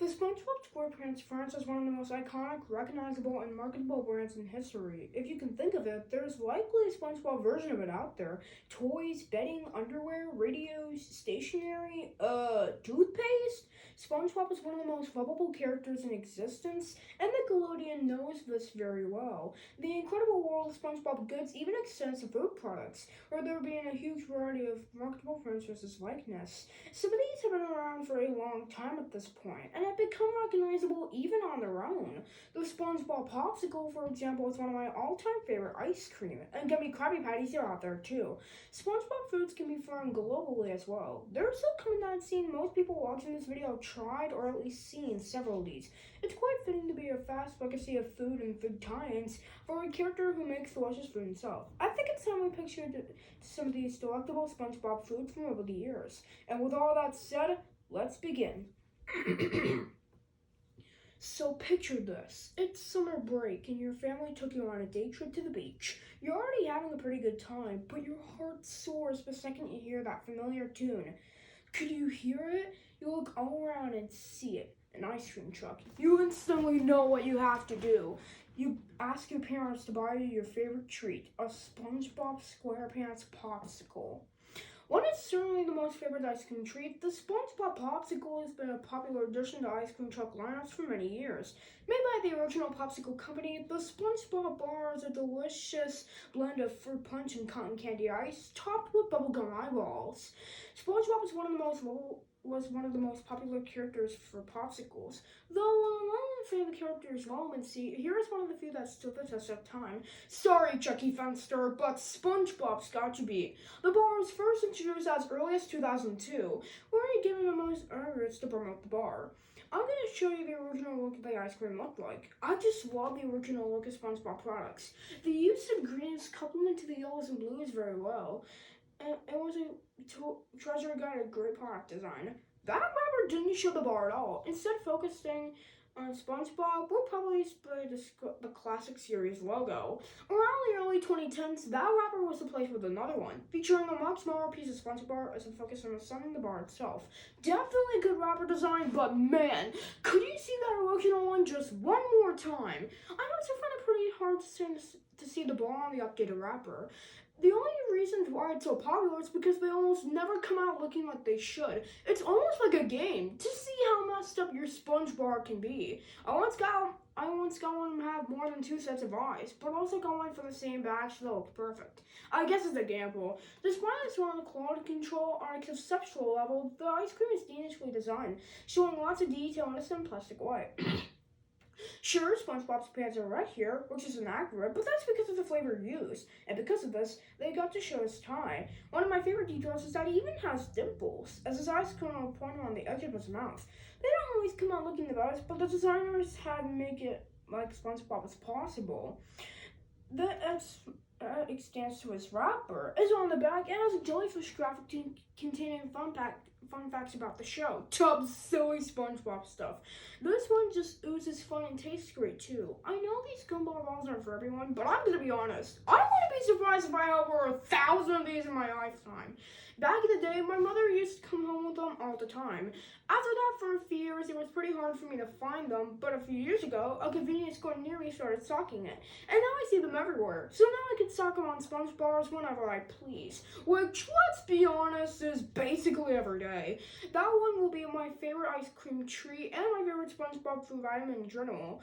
The SpongeBob Squarepants France is one of the most iconic, recognizable, and marketable brands in history. If you can think of it, there's likely a SpongeBob version of it out there. Toys, bedding, underwear, radios, stationery, toothpaste. SpongeBob is one of the most lovable characters in existence, and Nickelodeon knows this very well. The incredible world of SpongeBob goods even extends to food products, where there being a huge variety of marketable franchises likeness. Some of these have been around for a long time at this point, and have become recognizable even on their own. The SpongeBob Popsicle, for example, is one of my all-time favorite ice cream, and gummy Krabby Patties are out there too. SpongeBob foods can be found globally as well. There's a comment I've seen most people watching this video have tried or at least seen several of these. It's quite fitting to be a fast legacy of food and food tie-ins for a character who makes delicious food himself. I think it's time we pictured some of these delectable SpongeBob foods from over the years. And with all that said, let's begin. So picture this. It's summer break and your family took you on a day trip to the beach. You're already having a pretty good time, but your heart soars the second you hear that familiar tune. Could you hear it? You look all around and see it. An ice cream truck. You instantly know what you have to do. You ask your parents to buy you your favorite treat, a SpongeBob SquarePants popsicle. One is certainly the most favorite ice cream treat. The SpongeBob Popsicle has been a popular addition to ice cream truck lineups for many years. Made by the original Popsicle company, the SpongeBob bar is a delicious blend of fruit punch and cotton candy ice, topped with bubblegum eyeballs. SpongeBob was one of the most popular characters for popsicles. Though while I'm fan of the character's relevancy, here is one of the few that stood the test of time. Sorry, Chucky Fenster, but SpongeBob's got to be. The bar was first introduced as early as 2002, where given the most efforts to promote the bar. I'm going to show you the original look the ice cream looked like. I just love the original look of SpongeBob products. The use of greens complemented the yellows and blues very well. And it was a treasure guide of great product design. That wrapper didn't show the bar at all. Instead, focusing on SpongeBob, we'll probably display the classic series logo. Around the early 2010s, that wrapper was replaced with another one, featuring a much smaller piece of SpongeBob as a focus on the sun and the bar itself. Definitely good wrapper design, but man, could you see that original one just one more time? I also find it pretty hard to see the bar on the updated wrapper. The only reason why it's so popular is because they almost never come out looking like they should. It's almost like a game to see how messed up your sponge bar can be. I once got one to have more than 2 sets of eyes, but also got one for the same batch that looked perfect. I guess it's a gamble. Despite its strong quality control on a conceptual level, the ice cream is geniusly designed, showing lots of detail in a simplistic way. Sure, SpongeBob's pants are red here, which is inaccurate, but that's because of the flavor used. And because of this, they got to show his tie. One of my favorite details is that he even has dimples, as his eyes come out pointed on the edge of his mouth. They don't always come out looking the best, but the designers had to make it like SpongeBob as possible. The extends to his wrapper is on the back and has a jellyfish graphic containing fun facts about the show. Tub's silly SpongeBob stuff. This one just oozes fun and tastes great too. I know these gumball balls aren't for everyone, but I'm gonna be honest. I wouldn't be surprised if I had over 1,000 of these in my lifetime. Back in the day, my mother used to come home with them all the time. After that, for a few years, it was pretty hard for me to find them, but a few years ago, a convenience store near me started stocking it. And now I see them everywhere, so now I can stock them on Sponge bars whenever I please. Which, let's be honest, is basically every day. That one will be my favorite ice cream treat and my favorite SpongeBob food item in general.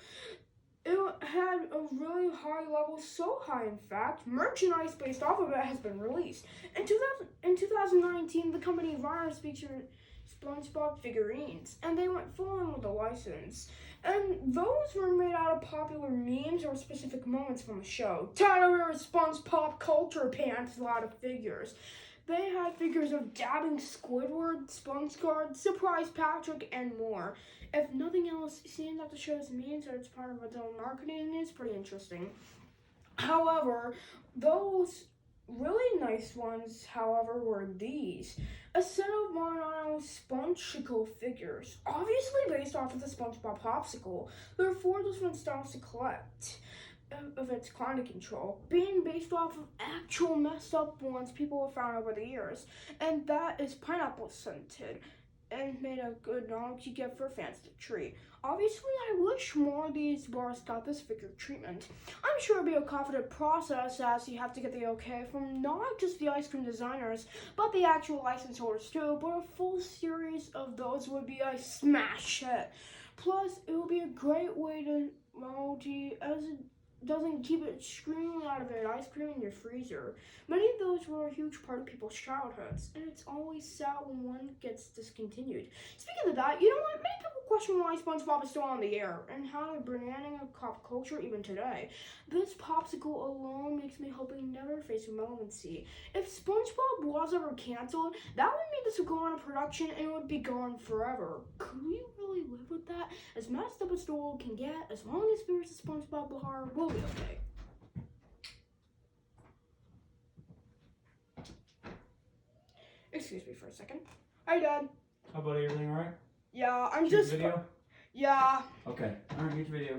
It had a really high level, so high in fact, merchandise based off of it has been released. In 2019, the company Virus featured SpongeBob figurines, and they went full on with the license. And those were made out of popular memes or specific moments from the show. Tyler SpongeBob CarterMan's lot of figures. They had figures of dabbing Squidward, SpongeBob, Surprise Patrick, and more. If nothing else, seeing that the show's memes are part of its own marketing is pretty interesting. However, those really nice ones, however, were these. A set of mono Spongicle figures, obviously based off of the SpongeBob Popsicle. There are 4 different styles to collect of its climate control, being based off of actual messed up ones people have found over the years, and that is pineapple scented. and made a good novelty gift for fans to treat. Obviously, I wish more of these bars got this figure treatment. I'm sure it'll be a confident process as you have to get the okay from not just the ice cream designers, but the actual license holders too, but a full series of those would be a smash hit. Plus, it will be a great way to novelty as it doesn't keep it screaming out of it ice cream in your freezer. Many of those were a huge part of people's childhoods, and it's always sad when one gets discontinued. Speaking of that, you know what? Many people question why SpongeBob is still on the air and how they're banning pop culture even today. This popsicle alone makes me hope it never face relevancy. If SpongeBob was ever canceled, that would mean this would go out of production and it would be gone forever. Could we really live with that? As messed up as the world can get, as long as there's a SpongeBob bar, we'll be okay. Excuse me for a second. Hi, Dad. How about everything alright? Yeah, I'm Shoot just. video? Yeah. Okay. Alright, get your video.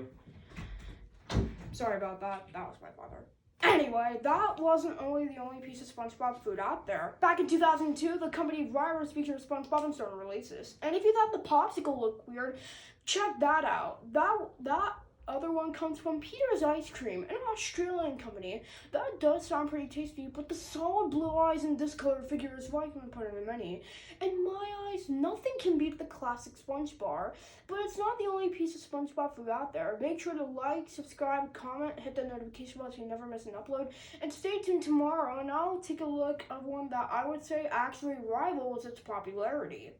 Sorry about that. That was my father. Anyway, that wasn't the only piece of SpongeBob food out there. Back in 2002, the company Ryers featured SpongeBob in certain releases. And if you thought the popsicle looked weird, check that out. That other one comes from Peter's Ice Cream, an Australian company. That does sound pretty tasty, but the solid blue eyes and discolored figure is why I can put in the menu. In my eyes, nothing can beat the classic SpongeBob, but it's not the only piece of SpongeBob food out there. Make sure to like, subscribe, comment, hit the notification bell so you never miss an upload, and stay tuned tomorrow and I'll take a look at one that I would say actually rivals its popularity.